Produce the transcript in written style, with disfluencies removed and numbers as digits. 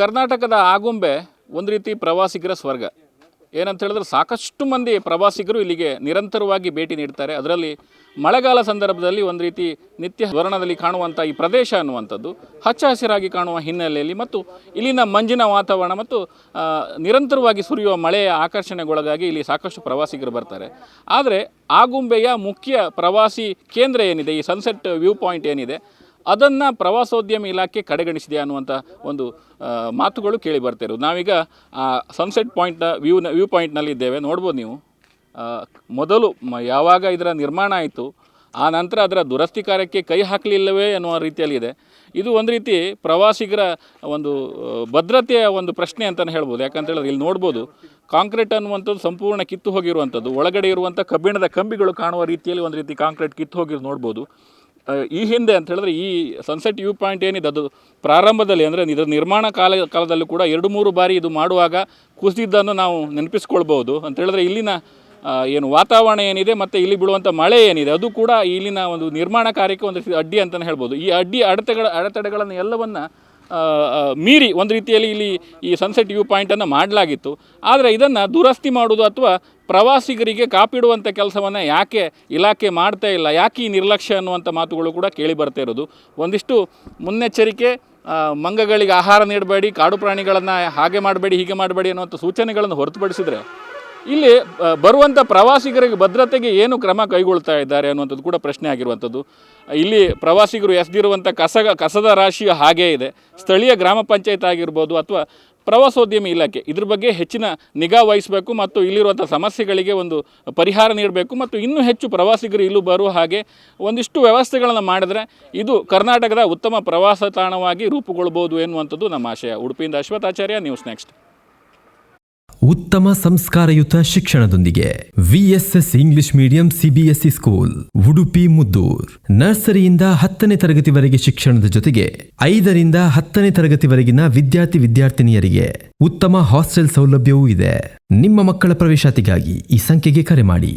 ಕರ್ನಾಟಕದ ಆಗುಂಬೆ ಒಂದು ರೀತಿ ಪ್ರವಾಸಿಗರ ಸ್ವರ್ಗ. ಏನಂತ ಹೇಳಿದ್ರೆ ಸಾಕಷ್ಟು ಮಂದಿ ಪ್ರವಾಸಿಗರು ಇಲ್ಲಿಗೆ ನಿರಂತರವಾಗಿ ಭೇಟಿ ನೀಡ್ತಾರೆ. ಅದರಲ್ಲಿ ಮಳೆಗಾಲ ಸಂದರ್ಭದಲ್ಲಿ ಒಂದು ರೀತಿ ನಿತ್ಯ ವರ್ಣದಲ್ಲಿ ಕಾಣುವಂಥ ಈ ಪ್ರದೇಶ ಅನ್ನುವಂಥದ್ದು ಹಚ್ಚ ಹಸಿರಾಗಿ ಕಾಣುವ ಹಿನ್ನೆಲೆಯಲ್ಲಿ ಮತ್ತು ಇಲ್ಲಿನ ಮಂಜಿನ ವಾತಾವರಣ ಮತ್ತು ನಿರಂತರವಾಗಿ ಸುರಿಯುವ ಮಳೆಯ ಆಕರ್ಷಣೆಗೊಳಗಾಗಿ ಇಲ್ಲಿ ಸಾಕಷ್ಟು ಪ್ರವಾಸಿಗರು ಬರ್ತಾರೆ. ಆದರೆ ಆಗುಂಬೆಯ ಮುಖ್ಯ ಪ್ರವಾಸಿ ಕೇಂದ್ರ ಏನಿದೆ, ಈ ಸನ್ಸೆಟ್ ವ್ಯೂ ಪಾಯಿಂಟ್ ಏನಿದೆ, ಅದನ್ನು ಪ್ರವಾಸೋದ್ಯಮ ಇಲಾಖೆ ಕಡೆಗಣಿಸಿದೆ ಅನ್ನುವಂಥ ಒಂದು ಮಾತುಗಳು ಕೇಳಿ ಬರ್ತಿರೋದು. ನಾವೀಗ ಸನ್ಸೆಟ್ ಪಾಯಿಂಟ್ನ ವ್ಯೂ ಪಾಯಿಂಟ್ನಲ್ಲಿ ಇದ್ದೇವೆ. ನೋಡ್ಬೋದು ನೀವು, ಮೊದಲು ಯಾವಾಗ ಇದರ ನಿರ್ಮಾಣ ಆಯಿತು ಆ ನಂತರ ಅದರ ದುರಸ್ತಿ ಕಾರ್ಯಕ್ಕೆ ಕೈ ಹಾಕಲಿಲ್ಲವೇ ಅನ್ನುವ ರೀತಿಯಲ್ಲಿದೆ. ಇದು ಒಂದು ರೀತಿ ಪ್ರವಾಸಿಗರ ಒಂದು ಭದ್ರತೆಯ ಒಂದು ಪ್ರಶ್ನೆ ಅಂತಲೇ ಹೇಳ್ಬೋದು. ಯಾಕಂತ ಹೇಳಿದ್ರೆ ಇಲ್ಲಿ ನೋಡ್ಬೋದು, ಕಾಂಕ್ರೀಟ್ ಅನ್ನುವಂಥದ್ದು ಸಂಪೂರ್ಣ ಕಿತ್ತು ಹೋಗಿರುವಂಥದ್ದು, ಒಳಗಡೆ ಇರುವಂಥ ಕಬ್ಬಿಣದ ಕಂಬಿಗಳು ಕಾಣುವ ರೀತಿಯಲ್ಲಿ ಒಂದು ರೀತಿ ಕಾಂಕ್ರೀಟ್ ಕಿತ್ತು ಹೋಗಿರೋದು ನೋಡ್ಬೋದು. ಈ ಹಿಂದೆ ಅಂತ ಹೇಳಿದ್ರೆ ಈ ಸನ್ಸೆಟ್ ವ್ಯೂ ಪಾಯಿಂಟ್ ಏನಿದೆ ಅದು ಪ್ರಾರಂಭದಲ್ಲಿ ಅಂದರೆ ಇದರ ನಿರ್ಮಾಣ ಕಾಲದಲ್ಲೂ ಕೂಡ 2-3 ಬಾರಿ ಇದು ಮಾಡುವಾಗ ಕುಸಿದಿದ್ದನ್ನು ನಾವು ನೆನಪಿಸ್ಕೊಳ್ಬೋದು. ಅಂತ ಹೇಳಿದ್ರೆ ಇಲ್ಲಿನ ಏನು ವಾತಾವರಣ ಏನಿದೆ ಮತ್ತು ಇಲ್ಲಿ ಬೀಳುವಂಥ ಮಳೆ ಏನಿದೆ ಅದು ಕೂಡ ಇಲ್ಲಿನ ಒಂದು ನಿರ್ಮಾಣ ಕಾರ್ಯಕ್ಕೆ ಒಂದು ಅಡ್ಡಿ ಅಂತಲೇ ಹೇಳ್ಬೋದು. ಈ ಅಡೆತಡೆಗಳನ್ನು ಎಲ್ಲವನ್ನು ಮೀರಿ ಒಂದು ರೀತಿಯಲ್ಲಿ ಇಲ್ಲಿ ಈ ಸನ್ಸೆಟ್ ವ್ಯೂ ಪಾಯಿಂಟನ್ನು ಮಾಡಲಾಗಿತ್ತು. ಆದರೆ ಇದನ್ನು ದುರಸ್ತಿ ಮಾಡೋದು ಅಥವಾ ಪ್ರವಾಸಿಗರಿಗೆ ಕಾಪಿಡುವಂಥ ಕೆಲಸವನ್ನು ಯಾಕೆ ಇಲಾಖೆ ಮಾಡ್ತಾ ಇಲ್ಲ, ಯಾಕೆ ಈ ನಿರ್ಲಕ್ಷ್ಯ ಅನ್ನುವಂಥ ಮಾತುಗಳು ಕೂಡ ಕೇಳಿ ಬರ್ತಾ ಇರೋದು. ಒಂದಿಷ್ಟು ಮುನ್ನೆಚ್ಚರಿಕೆ, ಮಂಗಗಳಿಗೆ ಆಹಾರ ನೀಡಬೇಡಿ, ಕಾಡು ಪ್ರಾಣಿಗಳನ್ನು ಹಾಗೆ ಮಾಡಬೇಡಿ ಹೀಗೆ ಮಾಡಬೇಡಿ ಅನ್ನುವಂಥ ಸೂಚನೆಗಳನ್ನು ಹೊರತುಪಡಿಸಿದರೆ ಇಲ್ಲಿ ಬರುವಂಥ ಪ್ರವಾಸಿಗರಿಗೆ ಭದ್ರತೆಗೆ ಏನು ಕ್ರಮ ಕೈಗೊಳ್ತಾ ಇದ್ದಾರೆ ಅನ್ನುವಂಥದ್ದು ಕೂಡ ಪ್ರಶ್ನೆ ಆಗಿರುವಂಥದ್ದು. ಇಲ್ಲಿ ಪ್ರವಾಸಿಗರು ಎಸೆದಿರುವಂಥ ಕಸದ ರಾಶಿಯು ಹಾಗೇ ಇದೆ. ಸ್ಥಳೀಯ ಗ್ರಾಮ ಪಂಚಾಯತ್ ಆಗಿರ್ಬೋದು ಅಥವಾ ಪ್ರವಾಸೋದ್ಯಮ ಇಲಾಖೆ ಇದ್ರ ಬಗ್ಗೆ ಹೆಚ್ಚಿನ ನಿಗಾ ವಹಿಸಬೇಕು ಮತ್ತು ಇಲ್ಲಿರುವಂಥ ಸಮಸ್ಯೆಗಳಿಗೆ ಒಂದು ಪರಿಹಾರ ನೀಡಬೇಕು ಮತ್ತು ಇನ್ನೂ ಹೆಚ್ಚು ಪ್ರವಾಸಿಗರು ಇಲ್ಲೂ ಬರುವ ಹಾಗೆ ಒಂದಿಷ್ಟು ವ್ಯವಸ್ಥೆಗಳನ್ನು ಮಾಡಿದ್ರೆ ಇದು ಕರ್ನಾಟಕದ ಉತ್ತಮ ಪ್ರವಾಸ ತಾಣವಾಗಿ ರೂಪುಗೊಳ್ಬೋದು ಎನ್ನುವಂಥದ್ದು ನಮ್ಮ ಆಶಯ. ಉಡುಪಿಯಿಂದ ಅಶ್ವಥಾಚಾರ್ಯ, ನ್ಯೂಸ್ ನೆಕ್ಸ್ಟ್. ಉತ್ತಮ ಸಂಸ್ಕಾರಯುತ ಶಿಕ್ಷಣದೊಂದಿಗೆ VSS English medium CBSE school Udupi Muddur. ನರ್ಸರಿಯಿಂದ 10ನೇ ತರಗತಿವರೆಗೆ ಶಿಕ್ಷಣದ ಜೊತೆಗೆ 5ರಿಂದ 10ನೇ ತರಗತಿವರೆಗಿನ ವಿದ್ಯಾರ್ಥಿನಿಯರಿಗೆ ಉತ್ತಮ ಹಾಸ್ಟೆಲ್ ಸೌಲಭ್ಯವೂ ಇದೆ. ನಿಮ್ಮ ಮಕ್ಕಳ ಪ್ರವೇಶಾತಿಗಾಗಿ ಈ ಸಂಖ್ಯೆಗೆ ಕರೆ ಮಾಡಿ.